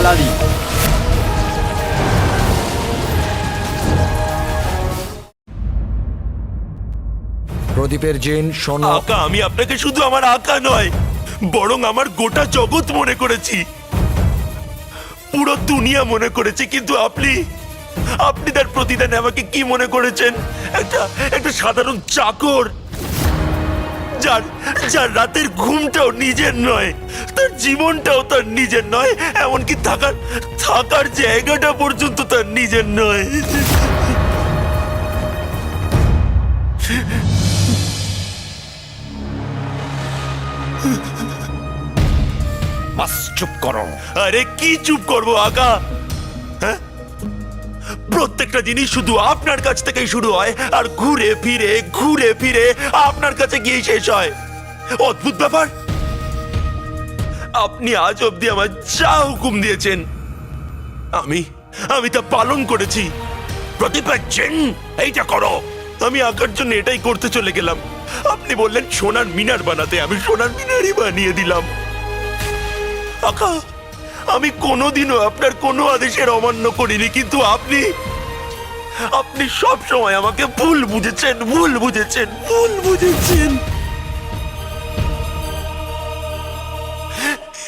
আলাদি। প্রদীপের জিন শোনো। আকা, আমি আপনাকে শুধু আমার আকা নয়, বরং আমার গোটা জগৎ মনে করেছি, পুরো দুনিয়া মনে করেছি। কিন্তু আপনি আপনি তার প্রতিদানে আমাকে কি মনে করেছেন? একটা সাধারণ চাকর, যার যার রাতের ঘুমটাও নিজের নয়, তার জীবনটাও তার নিজের নয়, এমনকি থাকার জায়গাটা পর্যন্ত তার নিজের নয়। বাস চুপ করো। আরে কি চুপ করবো আকা? হ্যাঁ, প্রত্যেকটা জিনিস শুধু আপনার কাছ থেকেই শুরু হয় আর ঘুরে ফিরে আপনার কাছে গিয়ে শেষ হয়। অদ্ভুত ব্যাপার। আপনি আজ অব্দি আমার যা হুকুম দিয়েছেন আমি তা পালন করেছি। প্রতিভা চেন, এইটা করো। আমি আঁকার জন্য এটাই করতে চলে গেলাম। আপনি বললেন সোনার মিনার বানাতে, আমি সোনার মিনারই বানিয়ে দিলাম। আকা, আমি কোনোদিনও আপনার কোনো আদেশের অমান্য করিনি, কিন্তু আপনি সব সময় আমাকে ভুল বুঝেছেন।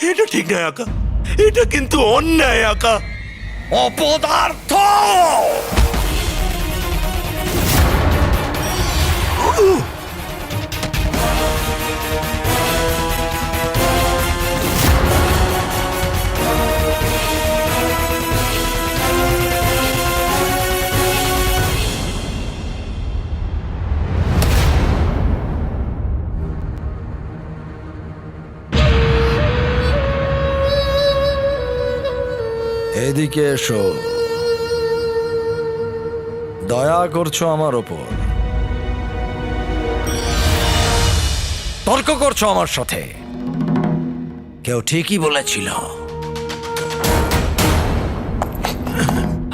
এটা ঠিক নয় আকা, এটা কিন্তু অন্যায় আকা। অপদার্থ! এদিকে এসো। দয়া করছো আমার ওপর, তর্ক করছো আমার সাথে। কেউ ঠিকই বলেছিল,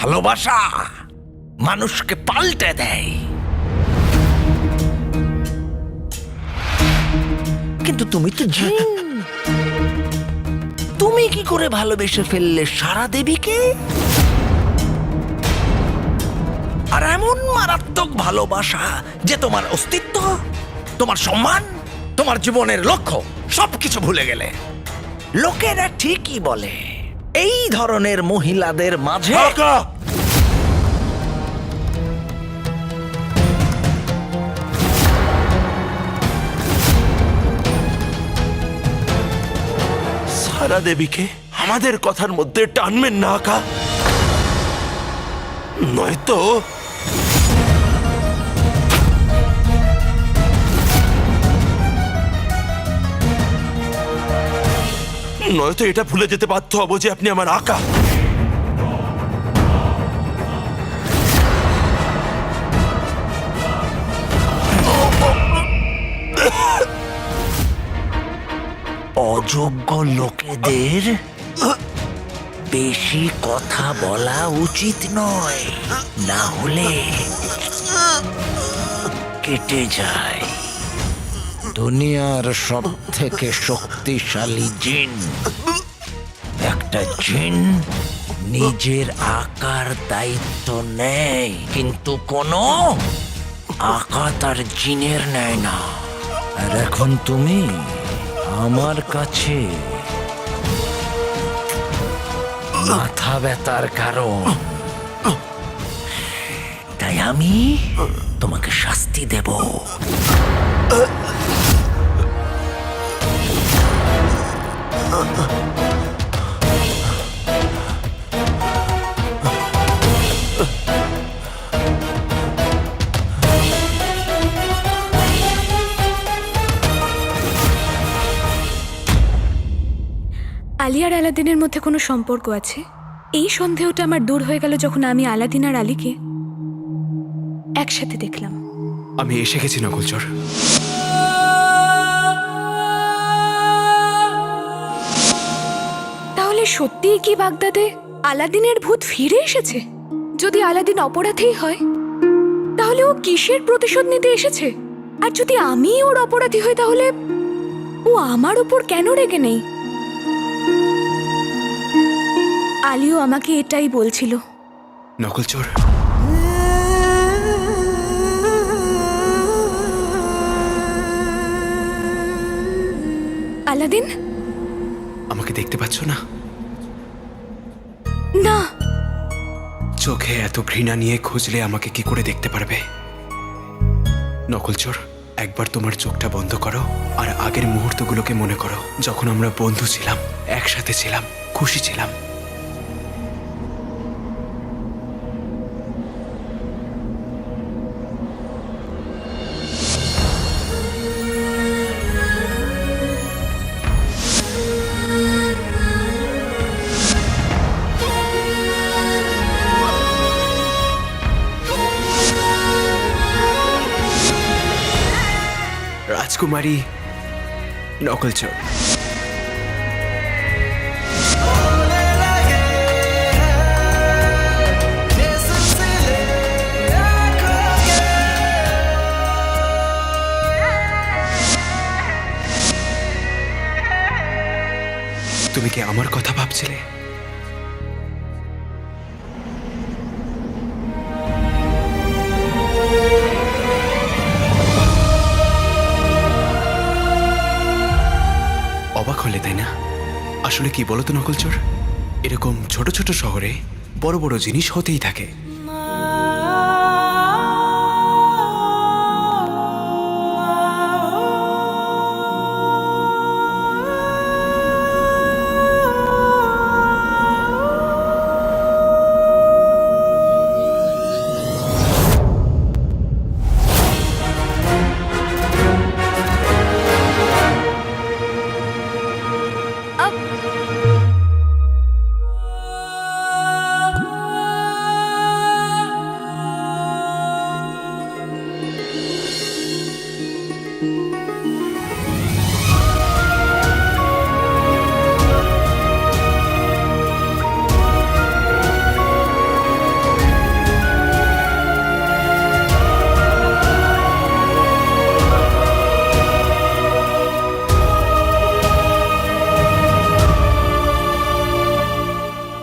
ভালোবাসা মানুষকে পাল্টে দেয়। কিন্তু তুমি তো জিন, তুমি কি করে ভালোবেসে ফেললে সারা দেবীকে? আর এমন মারাত্মক ভালোবাসা যে তোমার অস্তিত্ব, তোমার সম্মান, তোমার জীবনের লক্ষ্য সবকিছু ভুলে গেলে। লোকেরা ঠিকই বলে এই ধরনের মহিলাদের মাঝে আকা, সারা দেবীকে আমাদের কথার মধ্যে টানবেন না আকা, নয়তো এটা ভুলে যেতে বাধ্য হব যে আপনি আমার আকা। অযোগ্য লোকেদের বেশি কথা বলা উচিত নয়, না হলে কেটে যায়। দুনিয়ার সব থেকে শক্তিশালী জিন। একটা জিন নিজের আকার দায়িত্ব নেয়, কিন্তু কোনো আকা তার জিনের নেয় না। আর এখন তুমি আমার কাছে মাথা ব্যথার কারণ, তাই আমি তোমাকে শাস্তি দেব। আলী আর আলাদিনের মধ্যে কোনো সম্পর্ক আছে, এই সন্দেহটা আমার দূর হয়ে গেল যখন আমি আলাদিন আর আলীকে একসাথে দেখলাম। আমি এসে গেছি নকলচর। তাহলে সত্যিই কি বাগদাদে আলাদিনের ভূত ফিরে এসেছে? যদি আলাদিন অপরাধী হয়, তাহলে ও কিসের প্রতিশোধ নিতে এসেছে? আর যদি আমি ওর অপরাধী হই, তাহলে ও আমার উপর কেন রেগে নেই? আলিও আমাকে এটাই বলছিল। নকল চোর, আলাদিন, আমাকে দেখতে পাচ্ছ না? না। চোখে এত ঘৃণা নিয়ে খুঁজলে আমাকে কি করে দেখতে পারবে? নকল চোর, একবার তোমার চোখটা বন্ধ করো আর আগের মুহূর্তগুলোকে মনে করো, যখন আমরা বন্ধু ছিলাম, একসাথে ছিলাম, খুশি ছিলাম। রাজকুমারী, নকল চোর। তুমি কি আমার কথা ভাবছিলে? অবাক হলে তাই না? আসলে কি বলতো নকল চোর, এরকম ছোট ছোট শহরে বড় বড় জিনিস হতেই থাকে।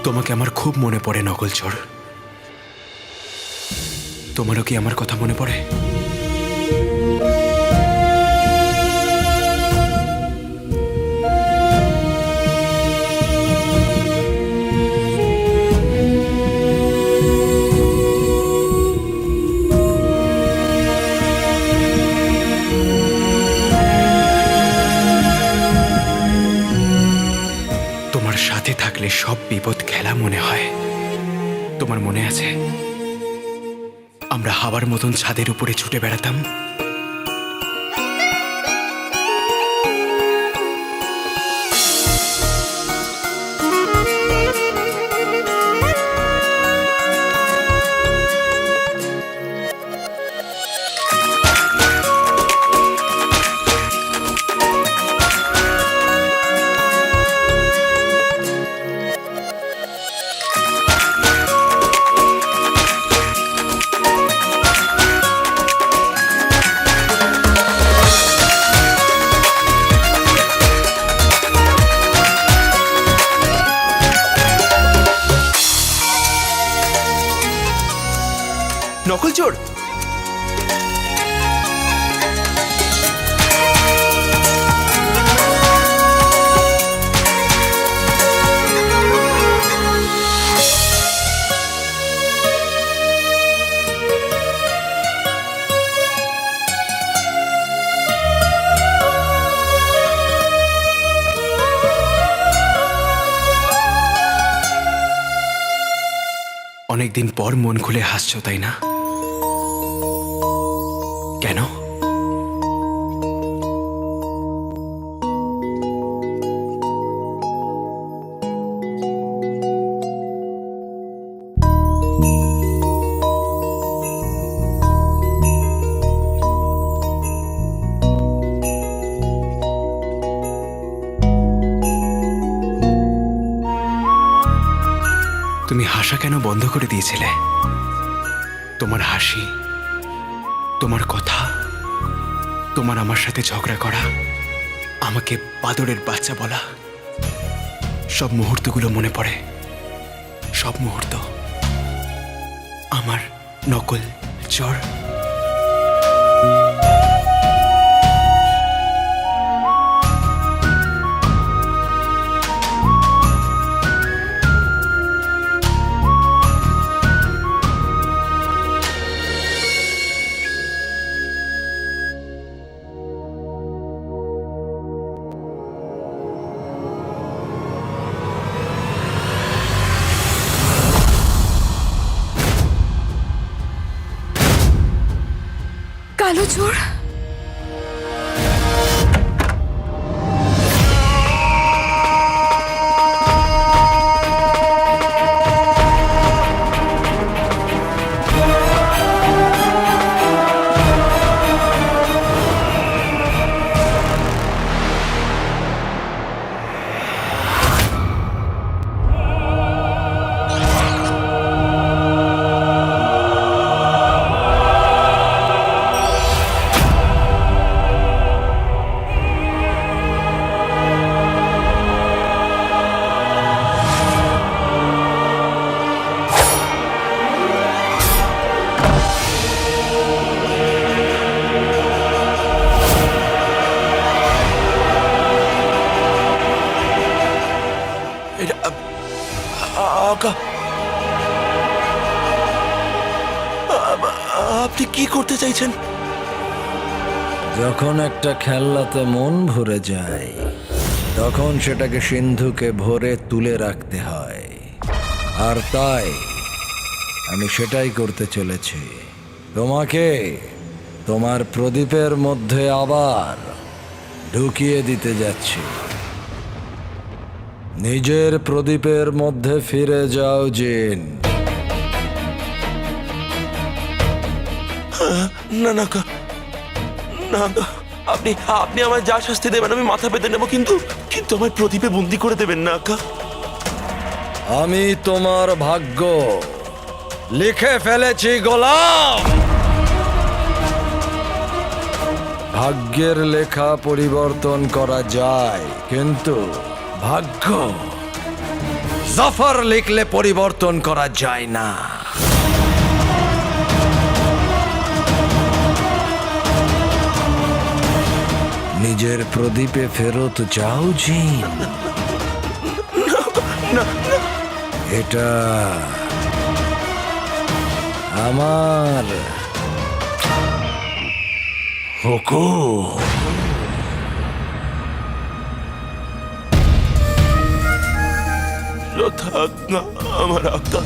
তোমাকে আমার খুব মনে পড়ে নকল চোর। তোমারও কি আমার কথা মনে পড়ে? তোমার সাথে থাকলে সব বিপদ খেলা মনে হয়। তোমার মনে আছে আমরা হাওয়ার মতন ছাদের উপরে ছুটে বেড়াতাম? নকল চোর, অনেকদিন পর মন খুলে হাসছো তাই না? কেন? তুমি হাসা কেন বন্ধ করে দিয়েছিলে? তোমার হাসি, তোমার কথা, তোমার আমার সাথে ঝগড়া করা, আমাকে বাদরের বাচ্চা বলা, সব মুহূর্তগুলো মনে পড়ে। সব মুহূর্ত আমার নকল চোর। কালো চোর, এটা আকা, আপনি কি করতে চাইছেন? যখন একটা খেলনাতে মন ভরে যায় তখন সেটাকে সিন্ধুকে ভরে তুলে রাখতে হয়, আর তাই আমি সেটাই করতে চলেছি। তোমাকে তোমার প্রদীপের মধ্যে আবার ঢুকিয়ে দিতে যাচ্ছি। নিজের প্রদীপের মধ্যে ফিরে যাও জিন। না না আকা, না আকা, আপনি আপনি আমায় যা শাস্তি দেবেন আমি মাথা পেতে নেব, কিন্তু কিন্তু আমায় প্রদীপে বন্দি করে দেবেন না আকা। আমি তোমার ভাগ্য লিখে ফেলেছি গোলাম। ভাগ্যের লেখা পরিবর্তন করা যায়, কিন্তু ভাগ্য জাফর লিখলে পরিবর্তন করা যায় না। নিজের প্রদীপে ফেরত যাও জিন। এটা আমার হুকুম। যথাজ্ঞা আমার আকা।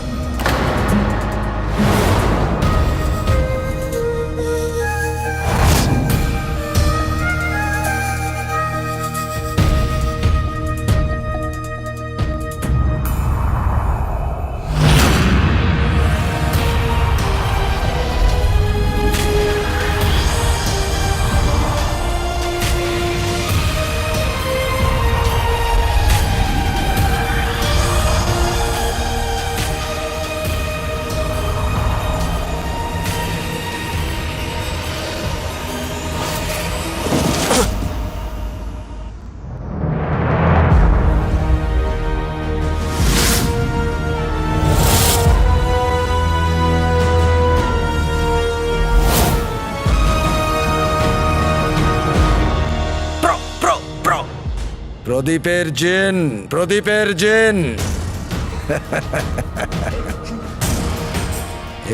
প্রদীপের জিন, প্রদীপের জিন।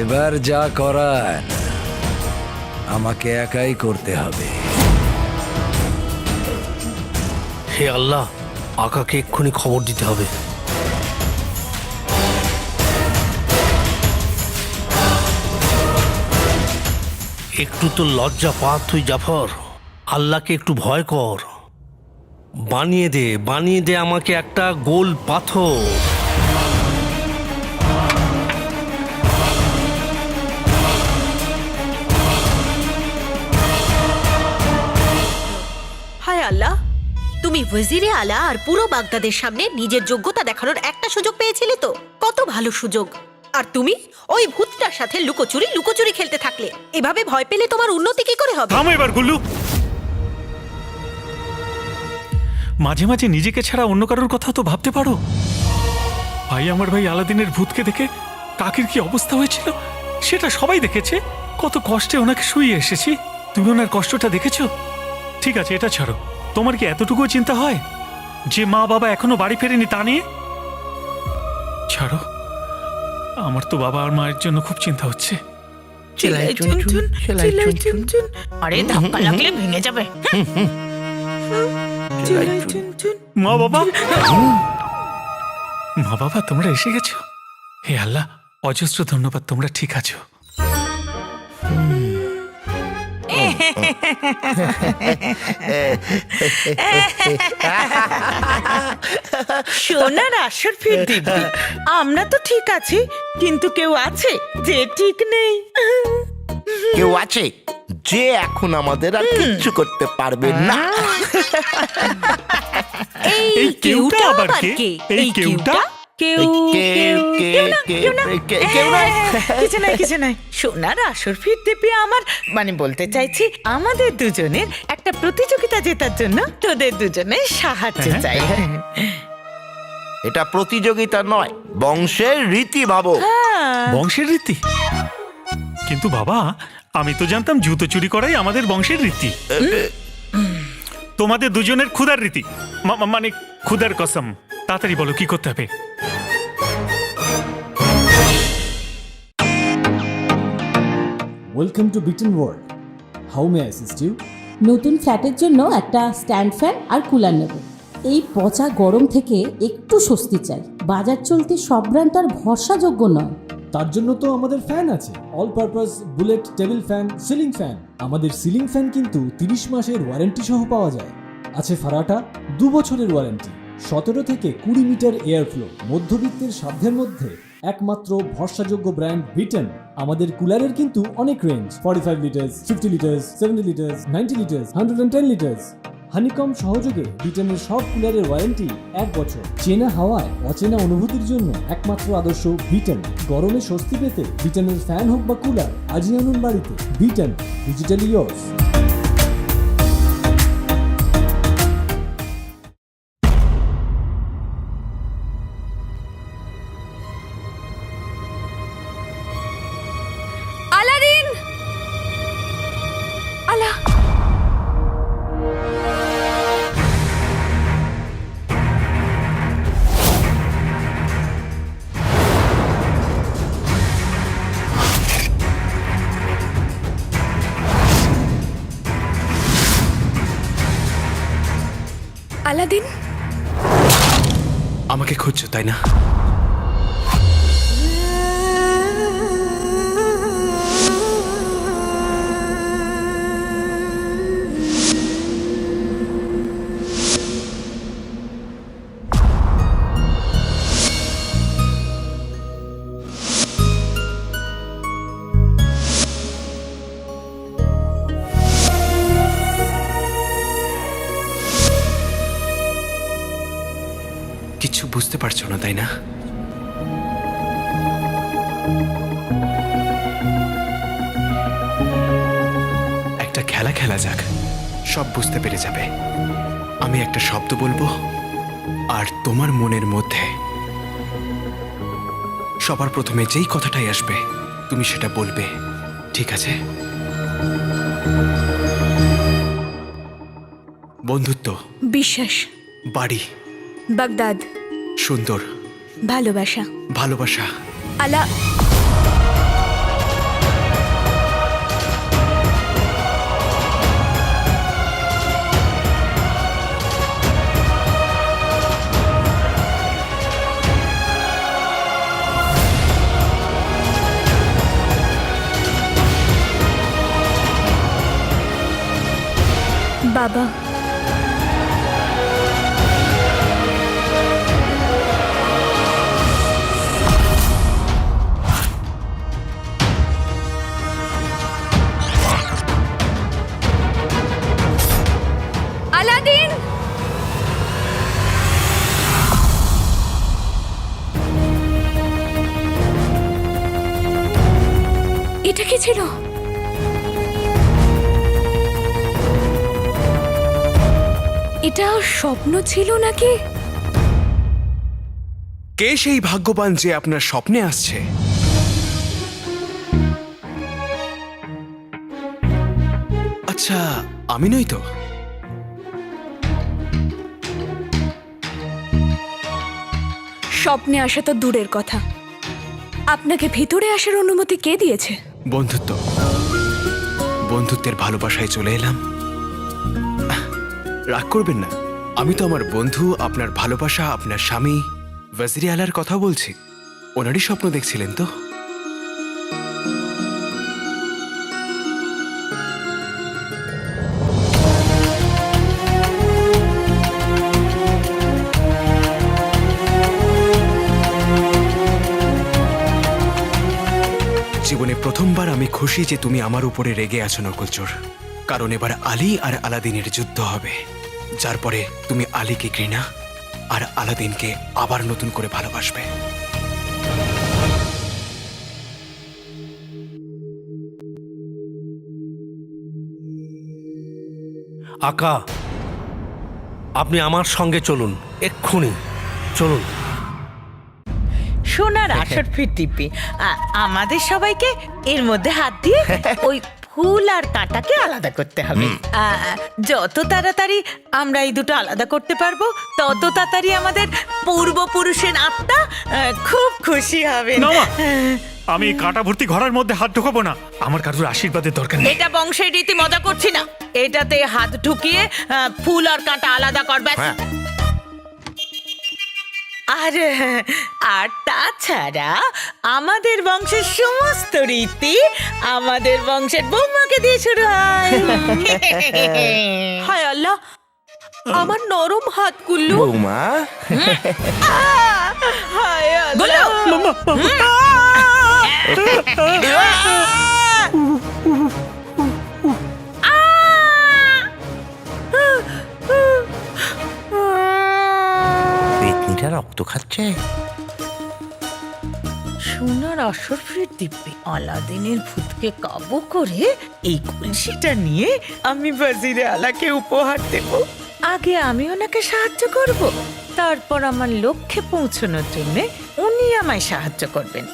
এবার যা করার আমাকে একাই করতে হবে। হে আল্লাহ, আকাকে এক্ষুনি খবর দিতে হবে। একটু তো লজ্জা পা তুই জাফর, আল্লাহকে একটু ভয় কর। বানিয়ে দে আমাকে একটা গোল পাথর। হায় আল্লাহ, তুমি ওয়াজিরে আলা আর পুরো বাগদাদের সামনে নিজের যোগ্যতা দেখানোর একটা সুযোগ পেয়েছিলে তো। কত ভালো সুযোগ। আর তুমি ওই ভূতটার সাথে লুকোচুরি খেলতে থাকলে। এভাবে ভয় পেলে তোমার উন্নতি কি করে হবে? থামো এবার গুল্লু। মাঝে মাঝে নিজেকে ছাড়া অন্য কারোর কথা তো ভাবতে পারো। আমার ভাই আলাদিনের ভূতকে দেখে কাকির কি অবস্থা হয়েছিল সেটা সবাই দেখেছে। কত কষ্টে ওনাকে শুইয়ে এসেছি। তুমি ওনার কষ্টটা দেখেছো? ঠিক আছে, এটা ছাড়ো। তোমার কি এতটুকু চিন্তা হয় যে মা বাবা এখনো বাড়ি ফেরেনি তা নিয়ে? ছাড়ো, আমার তো বাবা আর মায়ের জন্য খুব চিন্তা হচ্ছে। আরে ধাক্কা লাগলে ভেঙে যাবে। মা বাবা, মা বাবা তোমরা এসে গেছো। হে আল্লাহ, অজস্র ধন্যবাদ, তোমরা ঠিক আছো। সোনার আসর ফির দিব্যি। আমরা তো ঠিক আছি, কিন্তু কেউ আছে যে ঠিক নেই। কেউ আছে যে এখন আমাদের আর কিচ্ছু করতে পারবে না। এই কেউটা আবার কে? এই কেউটা? কিছু নাই। সোনার আসর ফির দিব্যি আমার মানে বলতে চাইছি, আমাদের দুজনের একটা প্রতিযোগিতা জেতার জন্য তোদের দুজনের সাহায্য চাই। এটা প্রতিযোগিতা নয়, বংশের রীতি ভাবো। বংশের রীতি? কিন্তু বাবা, আমি তো জানতাম জুতো চুরি করাই আমাদের বংশের রীতি। তোমাদের দুজনের ক্ষুধার রীতি, মানে ক্ষুধার কসম। তাড়াতাড়ি বলো কি করতে হবে। ওয়েলকাম টু বিটেন world. How may I assist you? নতুন ফ্ল্যাটের জন্য একটা স্ট্যান্ড ফ্যান আর কুলার নেব। এই পচা গরম থেকে একটু স্বস্তি চাই। বাজার চলতে সব ব্র্যান্ড আর ভরসাযোগ্য নয়। তার জন্য তো আমাদের ফ্যান আছে, all purpose bullet table fan, ceiling fan. আমাদের সিলিং ফ্যান কিন্তু 30 মাসের ওয়ারেন্টি সহ পাওয়া যায়। আছে ফারাটা 2 বছরের ওয়ারেন্টি, 17 থেকে 20 মিটার এয়ার ফ্লো, মধ্যবিত্তের সাধ্যের মধ্যে একমাত্র ভরসাযোগ্য ব্র্যান্ড বিটেন। আমাদের কুলারের কিন্তু অনেক range, 45 litres, 50 litres, 70 litres, 90 litres, 110 litres. Honeycomb সহযোগে বিটেনের সব কুলারের ওয়ারেন্টি 1 বছর। চেনা হাওয়ায় অচেনা অনুভূতির জন্য একমাত্র আদর্শ বিটেন। গরমে স্বস্তি পেতে বিটেনের ফ্যান হোক বা কুলার আজই আনুন বাড়িতে। Beaten, digitally yours. আলাদিন! আলা! আলাদিন, আমাকে খুঁজছো তাই না? কিছু বুঝতে পারছো না তাই না? একটা খেলা খেলা যাক, সব বুঝতে পেরে যাবে। আমি একটা শব্দ বলবো আর তোমার মনের মধ্যে সবার প্রথমে যেই কথাটাই আসবে তুমি সেটা বলবে, ঠিক আছে? বন্ধুত্ব, বিশ্বাস, বাড়ি, বাগদাদ, সুন্দর, ভালোবাসা, ভালোবাসা, আলা। বাবা, আলাদিন, এটা কি ছিল? এটা স্বপ্ন ছিল নাকি? কে সেই ভাগ্যবান যে আপনার স্বপ্নে আসছে? আচ্ছা, আমি নই তো? স্বপ্নে আসা তো দূরের কথা, আপনাকে ভিতরে আসার অনুমতি কে দিয়েছে? বন্ধুত্ব, বন্ধুত্বের ভালোবাসায় চলে এলাম। রাগ করবেন না, আমি তো আমার বন্ধু, আপনার ভালোবাসা, আপনার স্বামী ওয়াজির আলার কথা বলছি। ওনারই স্বপ্ন দেখছিলেন তো? জীবনে প্রথমবার আমি খুশি যে তুমি আমার উপরে রেগে আছো নকলচোর, কারণ এবার আলী আর আলাদিনের যুদ্ধ হবে, যার পরে তুমি আলীকে ঘৃণা আর আলাদিনকে আবার নতুন করে ভালোবাসবে। আকা, আপনি আমার সঙ্গে চলুন, এক্ষুনি চলুন। সোনার আসর ফিরতিপি, আমাদের সবাইকে এর মধ্যে হাত দিয়ে ওই ফুল আর কাঁটাকে আলাদা করতে হবে। যত তাড়াতাড়ি আমরা এই দুটো আলাদা করতে পারবো, তত তাড়াতাড়ি আমাদের পূর্বপুরুষের আত্মা খুব খুশি হবে। না মা, আমি কাঁটা ভর্তি ঘরের মধ্যে হাত ঢোকাবো না। আমার কারোর আশীর্বাদের দরকার নেই। এটা বংশের রীতি, মজা করছি না। এটাতে হাত ঢুকিয়ে ফুল আর কাঁটা আলাদা করবে। আর তাছাড়া আমাদের বংশের সমস্ত রীতি আমাদের বংশের বৌমাকে দিয়ে শুরু হয়। হায় আল্লাহ, আমার নরম হাতগুলো। বৌমা, হায় আল্লাহ। পেতনিটা রক্ত খাচ্ছে। সোনার আসর ফির দিব্যি আলাদিনের ভূতকে কাবু করে এই কলসিটা নিয়ে আমি ওয়াজিরে আলাকে উপহার দেব। আগে আমি ওনাকে সাহায্য করব, তারপর আমার লক্ষ্যে পৌঁছানোর জন্য উনি আমায় সাহায্য করবেন।